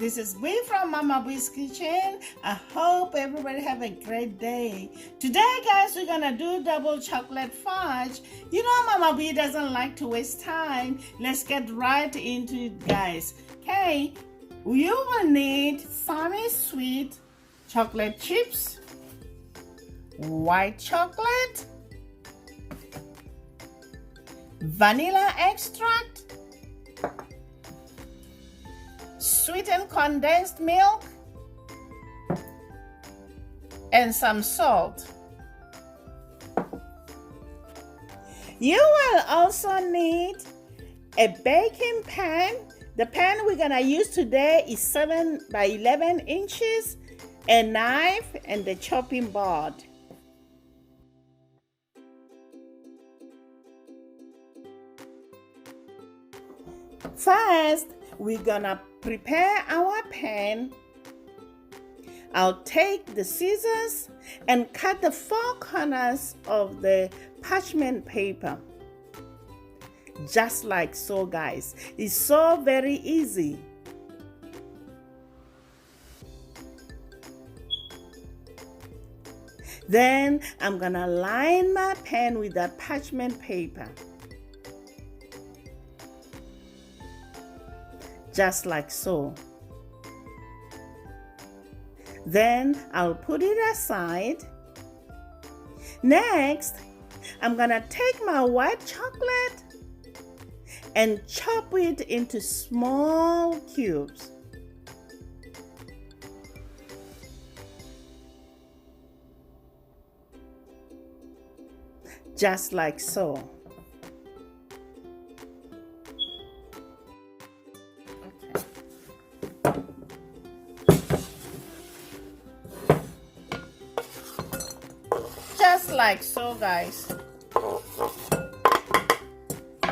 This is Bee from Mama Bee's Kitchen. I hope everybody have a great day. Today, guys, we're gonna do double chocolate fudge. You know Mama Bee doesn't like to waste time. Let's get right into it, guys. Okay, you will need semi-sweet chocolate chips, white chocolate, vanilla extract, sweetened condensed milk, and some salt. You will also need a baking pan. The pan we're gonna use today is 7 by 11 inches, a knife, and the chopping board. First, we're gonna prepare our pan. I'll take the scissors and cut the 4 corners of the parchment paper. Just like so, guys. It's so very easy. Then I'm gonna line my pan with that parchment paper. Just like so. Then I'll put it aside. Next, I'm gonna take my white chocolate and chop it into small cubes. Just like so. Just like so, guys.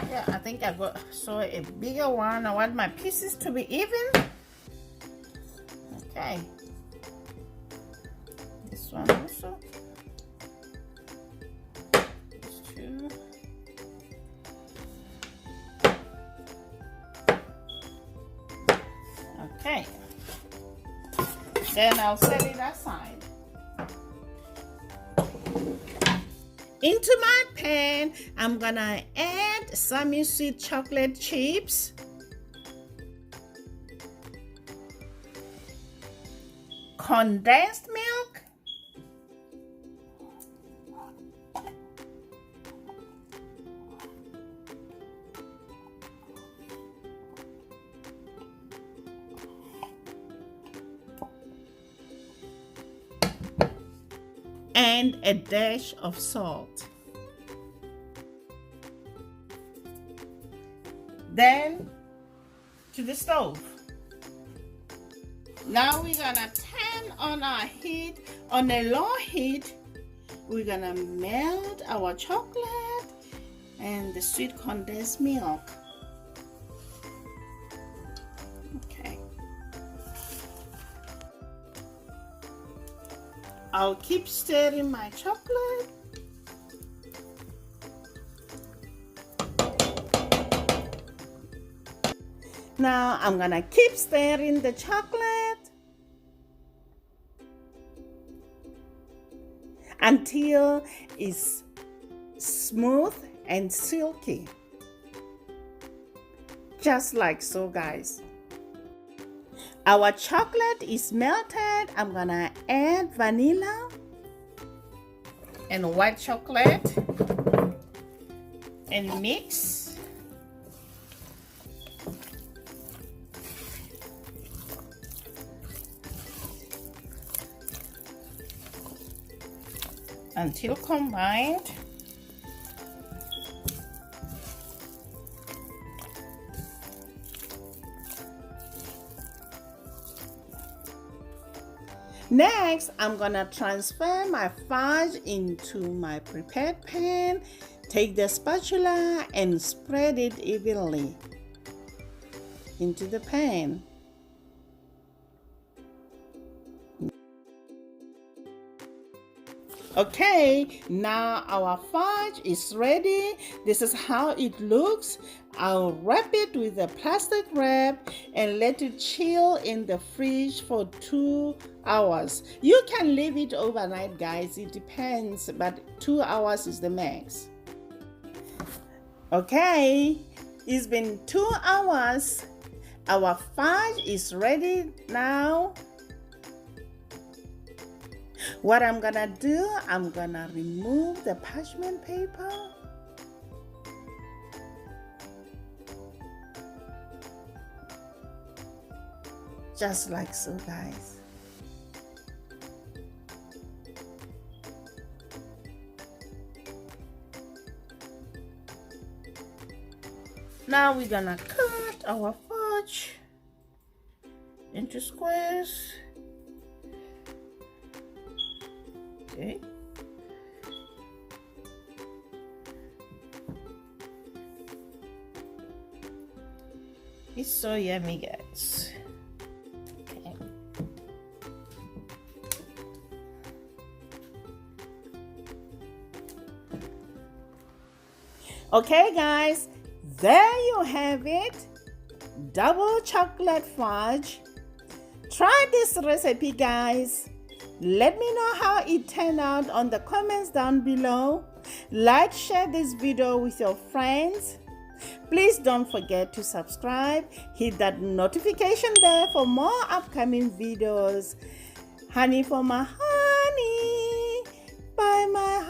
Yeah, I think I got a bigger one. I want my pieces to be even. Okay. This one also. These 2. Okay. Then I'll set it aside. Into my pan, I'm gonna add semi-sweet chocolate chips, condensed milk, and a dash of salt. Then to the stove. Now we're gonna turn on our heat on a low heat. We're gonna melt our chocolate and the sweet condensed milk. I'll keep stirring my chocolate. Now I'm gonna keep stirring the chocolate until it's smooth and silky. Just like so, guys. Our chocolate is melted. I'm gonna add vanilla and white chocolate and mix. Until combined. Next, I'm gonna transfer my fudge into my prepared pan. Take the spatula and spread it evenly into the pan. Okay, now our fudge is ready. This is how it looks. I'll wrap it with a plastic wrap and let it chill in the fridge for 2 hours. You can leave it overnight, guys. It depends, but 2 hours is the max. Okay, it's been 2 hours. Our fudge is ready now. What I'm gonna do, I'm gonna remove the parchment paper. Just like so, guys. Now we're gonna cut our fudge into squares. Okay. It's so yummy, guys. Okay. Okay, guys, there you have it. Double chocolate fudge. Try this recipe, guys. Let me know how it turned out on the comments down below. Like, share this video with your friends. Please don't forget to subscribe. Hit that notification bell for more upcoming videos. Honey for my honey. Bye, my